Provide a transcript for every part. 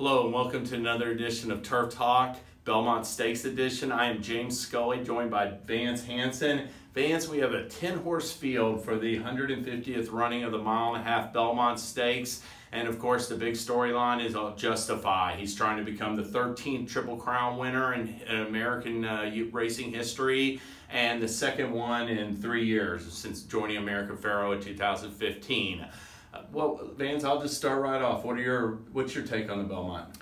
Hello and welcome to another edition of Turf Talk, Belmont Stakes edition. I am James Scully, joined by Vance Hanson. Vance, we have a 10-horse field for the 150th running of the mile-and-a-half Belmont Stakes. And of course, the big storyline is Justify. He's trying to become the 13th Triple Crown winner in American racing history, and the second one in 3 years since joining American Pharoah in 2015. Well, Vance, I'll just start right off. What's your take on the Belmont?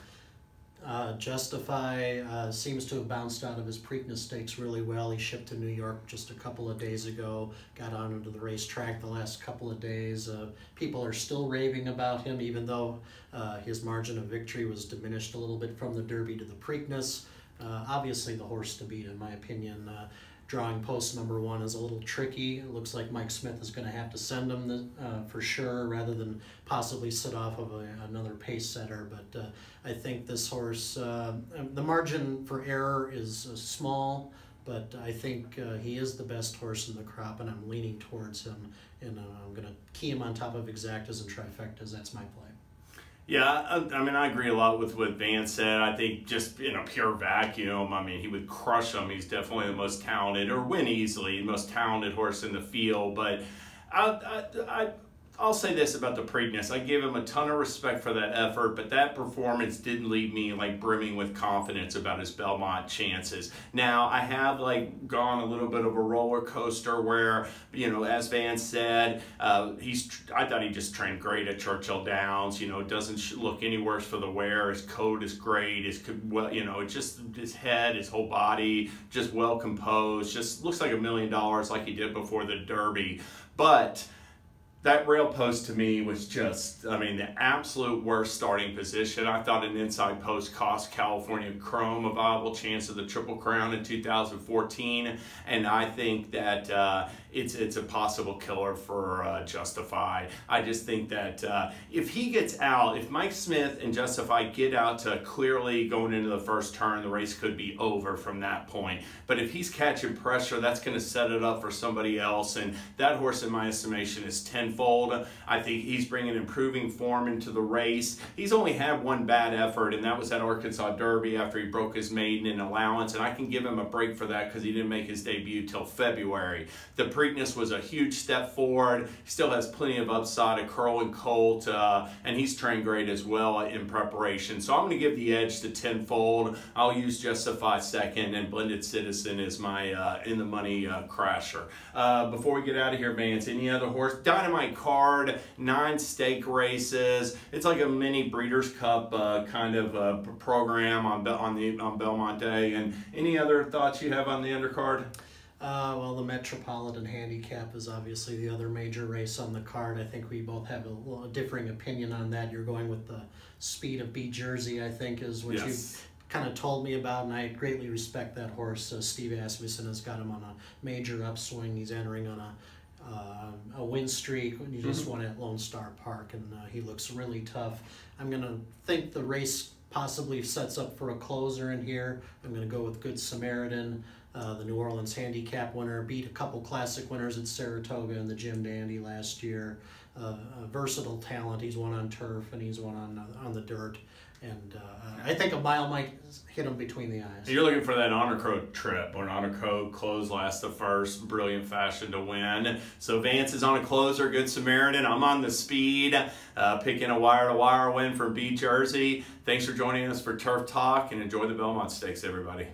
Justify seems to have bounced out of his Preakness Stakes really well. He shipped to New York just a couple of days ago, got on into the racetrack the last couple of days. People are still raving about him, even though his margin of victory was diminished a little bit from the Derby to the Preakness. Obviously the horse to beat, in my opinion. Drawing post number 1 is a little tricky. It looks like Mike Smith is going to have to send him for sure, rather than possibly sit off of another pace setter. But I think this horse, the margin for error is small, but I think he is the best horse in the crop, and I'm leaning towards him. And I'm going to key him on top of exactas and trifectas. That's my play. Yeah, I mean, I agree a lot with what Vance said. I think just in a pure vacuum, I mean, he would crush him. He's definitely the most talented, or win easily, the most talented horse in the field. But I'll say this about the Preakness. I give him a ton of respect for that effort, but that performance didn't leave me like brimming with confidence about his Belmont chances. Now, I have like gone a little bit of a roller coaster where, you know, as Vance said, I thought he just trained great at Churchill Downs. You know, doesn't look any worse for the wear. His coat is great. You know, just his head, his whole body, just well composed. Just looks like $1 million like he did before the Derby. But that rail post to me was just, I mean, the absolute worst starting position. I thought an inside post cost California Chrome a viable chance of the Triple Crown in 2014, and I think that it's a possible killer for Justify. I just think that if he gets out, if Mike Smith and Justify get out to clearly going into the first turn, the race could be over from that point. But if he's catching pressure, that's going to set it up for somebody else, and that horse, in my estimation, is tenfold. I think he's bringing improving form into the race. He's only had one bad effort, and that was at Arkansas Derby after he broke his maiden in allowance, and I can give him a break for that because he didn't make his debut till February. The Preakness was a huge step forward. He still has plenty of upside at Curl and Colt, and he's trained great as well in preparation. So I'm going to give the edge to tenfold. I'll use Justify second, and Blended Citizen is my in the money crasher. Before we get out of here, Vance, any other horse? Dynamite card, 9 stake races. It's like a mini Breeders' Cup kind of program on Belmont Day. And any other thoughts you have on the undercard? Well, the Metropolitan Handicap is obviously the other major race on the card. I think we both have a differing opinion on that. You're going with the Speed of B Jersey, I think, is what you've kind of told me about, and I greatly respect that horse. Steve Asmussen has got him on a major upswing. He's entering on a win streak. He just won at Lone Star Park, and he looks really tough. I'm going to think the race possibly sets up for a closer in here. I'm going to go with Good Samaritan. The New Orleans Handicap winner, beat a couple classic winners at Saratoga and the Jim Dandy last year. A versatile talent. He's won on turf and he's won on the dirt. And I think a mile might hit him between the eyes. You're looking for that Honor Code trip, or an Honor Code close last the first, brilliant fashion to win. So Vance is on a closer, Good Samaritan. I'm on the Speed, picking a wire-to-wire win for B Jersey. Thanks for joining us for Turf Talk, and enjoy the Belmont Stakes, everybody.